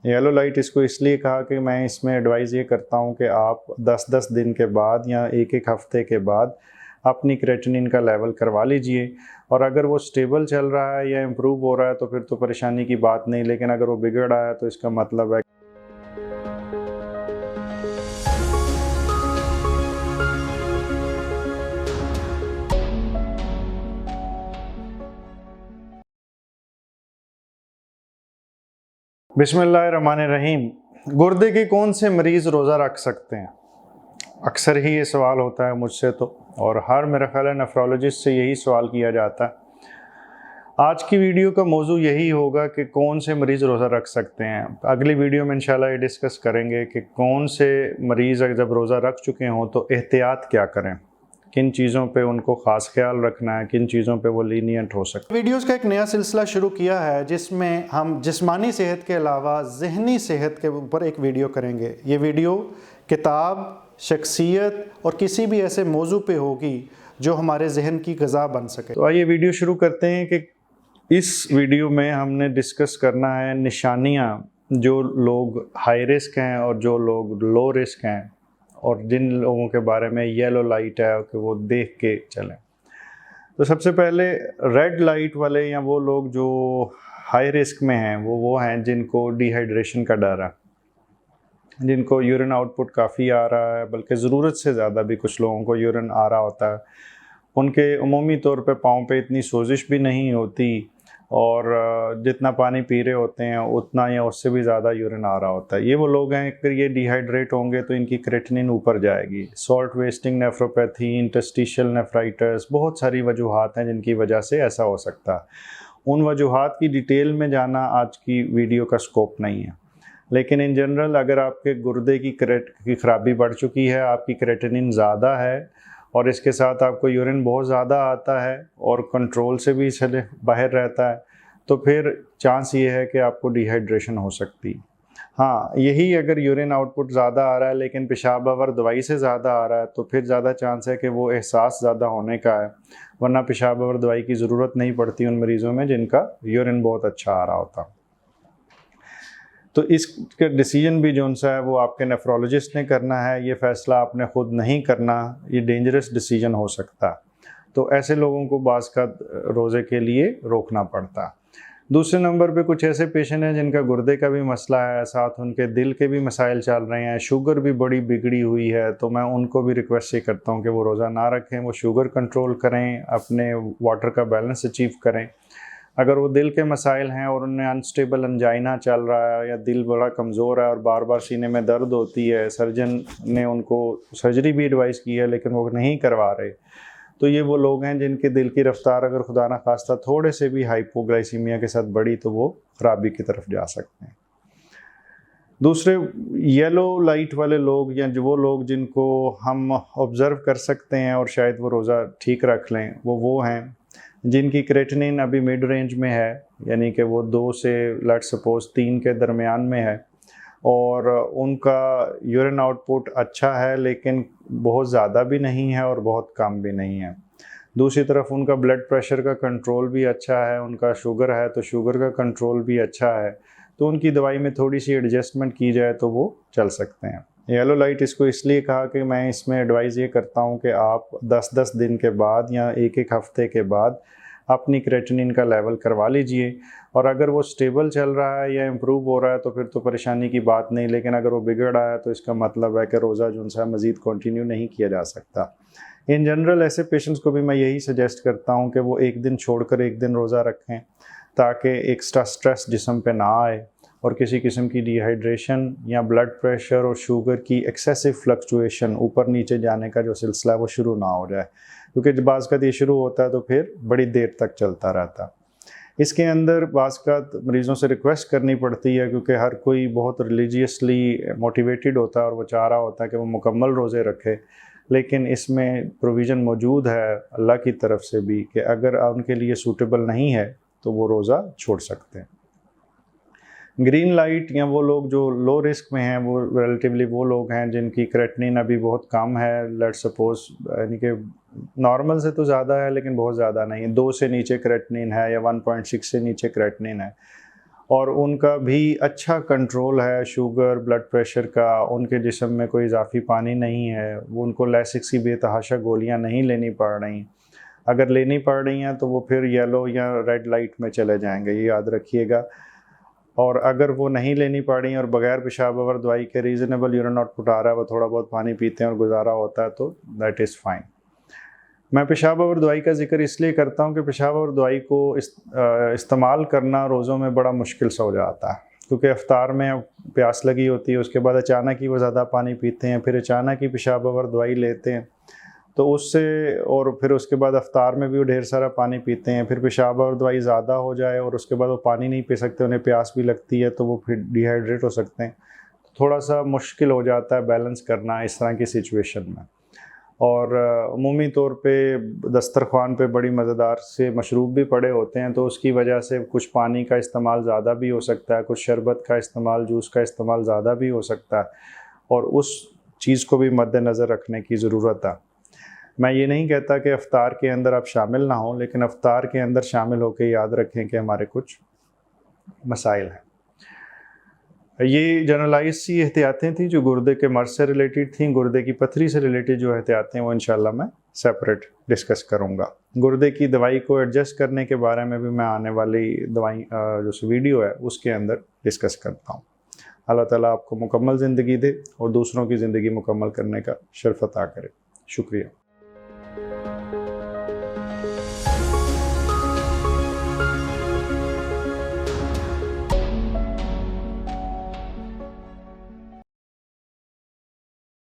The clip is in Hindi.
येलो लाइट इसको इसलिए कहा कि मैं इसमें एडवाइज़ ये करता हूँ कि आप 10-10 दिन के बाद या एक-एक हफ़्ते के बाद अपनी क्रेटिनिन का लेवल करवा लीजिए। और अगर वो स्टेबल चल रहा है या इम्प्रूव हो रहा है तो फिर तो परेशानी की बात नहीं, लेकिन अगर वो बिगड़ रहा है तो इसका मतलब है बिस्मिल्लाहिर्रहमानिर्रहीम। गुर्दे के कौन से मरीज़ रोज़ा रख सकते हैं? अक्सर ही ये सवाल होता है मुझसे तो, और हर मेरा ख्याल है नेफ्रोलॉजिस्ट से यही सवाल किया जाता है। आज की वीडियो का मौजू यही होगा कि कौन से मरीज़ रोज़ा रख सकते हैं। अगली वीडियो में इंशाल्लाह ये डिस्कस करेंगे कि कौन से मरीज़ जब रोज़ा रख चुके हों तो एहतियात क्या करें, किन चीज़ों पे उनको ख़ास ख्याल रखना है, किन चीज़ों पे वो लीनियंट हो सकते हैं। वीडियोस का एक नया सिलसिला शुरू किया है जिसमें हम जिस्मानी सेहत के अलावा ज़हनी सेहत के ऊपर एक वीडियो करेंगे। ये वीडियो किताब, शख्सियत और किसी भी ऐसे मौजू पे होगी जो हमारे जहन की ग़िज़ा बन सके। तो आइए वीडियो शुरू करते हैं कि इस वीडियो में हमने डिस्कस करना है निशानियाँ जो लोग हाई रिस्क हैं और जो लोग लो रिस्क हैं, और जिन लोगों के बारे में येलो लाइट है कि वो देख के चलें। तो सबसे पहले रेड लाइट वाले या वो लोग जो हाई रिस्क में हैं वो हैं जिनको डिहाइड्रेशन का डर है, जिनको यूरिन आउटपुट काफ़ी आ रहा है, बल्कि ज़रूरत से ज़्यादा भी कुछ लोगों को यूरिन आ रहा होता है। उनके अमूमी तौर पे पाँव पे इतनी सोजिश भी नहीं होती, और जितना पानी पी रहे होते हैं उतना या उससे भी ज़्यादा यूरिन आ रहा होता है। ये वो लोग हैं, अगर ये डिहाइड्रेट होंगे तो इनकी क्रेटिनिन ऊपर जाएगी। Salt wasting nephropathy, interstitial nephritis, बहुत सारी वजूहात हैं जिनकी वजह से ऐसा हो सकता है। उन वजूहात की डिटेल में जाना आज की वीडियो का स्कोप नहीं है, लेकिन इन जनरल अगर आपके गुर्दे की खराबी बढ़ चुकी है, आपकी क्रेटिनिन ज़्यादा है और इसके साथ आपको यूरिन बहुत ज़्यादा आता है और कंट्रोल से भी चले बाहर रहता है, तो फिर चांस ये है कि आपको डिहाइड्रेशन हो सकती है। हाँ, यही अगर यूरिन आउटपुट ज़्यादा आ रहा है लेकिन पेशाब अवर दवाई से ज़्यादा आ रहा है तो फिर ज़्यादा चांस है कि वो एहसास ज़्यादा होने का है, वरना पेशाब अवर दवाई की ज़रूरत नहीं पड़ती उन मरीज़ों में जिनका यूरिन बहुत अच्छा आ रहा होता। तो इसका डिसीजन भी जो सा है वो आपके नेफ्रोलॉजिस्ट ने करना है, ये फ़ैसला आपने ख़ुद नहीं करना, ये डेंजरस डिसीजन हो सकता है। तो ऐसे लोगों को बाज़ का रोज़े के लिए रोकना पड़ता है। दूसरे नंबर पे कुछ ऐसे पेशेंट हैं जिनका गुर्दे का भी मसला है, साथ उनके दिल के भी मसाइल चल रहे हैं, शुगर भी बड़ी बिगड़ी हुई है, तो मैं उनको भी रिक्वेस्ट ये करता हूँ कि वो रोज़ा ना रखें, वो शुगर कंट्रोल करें, अपने वाटर का बैलेंस अचीव करें। अगर वो दिल के मसाइल हैं और उनमें अनस्टेबल अंजाइना चल रहा है या दिल बड़ा कमज़ोर है और बार बार सीने में दर्द होती है, सर्जन ने उनको सर्जरी भी एडवाइस की है लेकिन वो नहीं करवा रहे, तो ये वो लोग हैं जिनके दिल की रफ्तार अगर खुदा ना खास्ता थोड़े से भी हाइपोग्लाइसीमिया के साथ बढ़ी तो वो खराबी की तरफ जा सकते हैं। दूसरे येलो लाइट वाले लोग या जो वो लोग जिनको हम ऑब्ज़र्व कर सकते हैं और शायद वो रोज़ा ठीक रख लें, वो हैं जिनकी क्रेटिनिन अभी मिड रेंज में है, यानी कि वो 2 से लेट्स सपोज 3 के दरमियान में है, और उनका यूरिन आउटपुट अच्छा है लेकिन बहुत ज़्यादा भी नहीं है और बहुत कम भी नहीं है। दूसरी तरफ उनका ब्लड प्रेशर का कंट्रोल भी अच्छा है, उनका शुगर है तो शुगर का कंट्रोल भी अच्छा है, तो उनकी दवाई में थोड़ी सी एडजस्टमेंट की जाए तो वो चल सकते हैं। येलो लाइट इसको इसलिए कहा कि मैं इसमें एडवाइज़ ये करता हूँ कि आप 10-10 दिन के बाद या एक-एक हफ़्ते के बाद अपनी क्रेटिनिन का लेवल करवा लीजिए, और अगर वो स्टेबल चल रहा है या इम्प्रूव हो रहा है तो फिर तो परेशानी की बात नहीं, लेकिन अगर वो बिगड़ रहा है तो इसका मतलब है कि रोज़ा जो सा मज़ीद कंटिन्यू नहीं किया जा सकता। इन जनरल ऐसे पेशेंट्स को भी मैं यही सजेस्ट करता हूँ कि वो एक दिन छोड़कर एक दिन रोज़ा रखें ताकि एक्स्ट्रा स्ट्रेस जिस्म पे ना आए और किसी किस्म की डिहाइड्रेशन या ब्लड प्रेशर और शुगर की एक्सेसिव फ्लक्चुएशन, ऊपर नीचे जाने का जो सिलसिला है वो शुरू ना हो जाए, क्योंकि जब बाज़ का ये शुरू होता है तो फिर बड़ी देर तक चलता रहता है। इसके अंदर बाज़ का मरीज़ों से रिक्वेस्ट करनी पड़ती है क्योंकि हर कोई बहुत रिलीजियसली मोटिवेटेड होता है और वो चाह रहा होता है कि वो मुकम्मल रोज़े रखे, लेकिन इसमें प्रोविज़न मौजूद है अल्लाह की तरफ से भी कि अगर उनके लिए सूटेबल नहीं है तो वो रोज़ा छोड़ सकते हैं। ग्रीन लाइट या वो लोग जो लो रिस्क में हैं, वो रिलेटिवली वो लोग हैं जिनकी क्रेटिनिन अभी बहुत कम है, लेट्स सपोज यानी कि नॉर्मल से तो ज़्यादा है लेकिन बहुत ज़्यादा नहीं है, 2 से नीचे क्रेटिनिन है या 1.6 से नीचे क्रेटिनिन है, और उनका भी अच्छा कंट्रोल है शुगर ब्लड प्रेशर का, उनके जिस्म में कोई इजाफी पानी नहीं है, वो उनको लैसिक्स की बेतहाशा गोलियां नहीं लेनी पड़ रही। अगर लेनी पड़ रही हैं तो वो फिर येलो या रेड लाइट में चले जाएंगे, ये याद रखिएगा। और अगर वो नहीं लेनी पड़ रही हैं और बगैर पेशाब आवर दवाई के रीज़नेबल यूरिन आउटपुट आ रहा है, वो थोड़ा बहुत पानी पीते हैं और गुजारा होता है, तो दैट इज़ फाइन। मैं पेशाब आवर दवाई का जिक्र इसलिए करता हूँ कि पेशाब आवर दवाई को इस्तेमाल करना रोज़ों में बड़ा मुश्किल सा हो जाता है, क्योंकि इफ्तार में प्यास लगी होती है, उसके बाद अचानक ही वो ज़्यादा पानी पीते हैं, फिर अचानक ही पेशाब आवर दवाई लेते हैं, तो उससे और फिर उसके बाद इफ्तार में भी वो ढेर सारा पानी पीते हैं, फिर पेशाब आवर दवाई ज़्यादा हो जाए और उसके बाद वो पानी नहीं पी सकते, उन्हें प्यास भी लगती है, तो वो फिर डिहाइड्रेट हो सकते हैं। थोड़ा सा मुश्किल हो जाता है बैलेंस करना इस तरह की सिचुएशन में। और अमूमी तौर पे दस्तरखान पे बड़ी मज़ेदार से मशरूब भी पड़े होते हैं, तो उसकी वजह से कुछ पानी का इस्तेमाल ज़्यादा भी हो सकता है, कुछ शरबत का इस्तेमाल, जूस का इस्तेमाल ज़्यादा भी हो सकता है, और उस चीज़ को भी मद्देनज़र रखने की ज़रूरत है। मैं ये नहीं कहता कि इफ्तार के अंदर आप शामिल ना हों, लेकिन इफ्तार के अंदर शामिल होकर याद रखें कि हमारे कुछ मसाइल हैं। ये जनरलाइज सी एहतियातें थी जो गुर्दे के मर्ज़ से रिलेटेड थी। गुर्दे की पथरी से रिलेटेड जो एहतियातें वो इंशाल्लाह मैं सेपरेट डिस्कस करूँगा। गुर्दे की दवाई को एडजस्ट करने के बारे में भी मैं आने वाली दवाई जो वीडियो है उसके अंदर डिस्कस करता हूँ। अल्लाह ताला आपको मुकम्मल ज़िंदगी दे और दूसरों की ज़िंदगी मुकम्मल करने का शर्फ अता करे। शुक्रिया।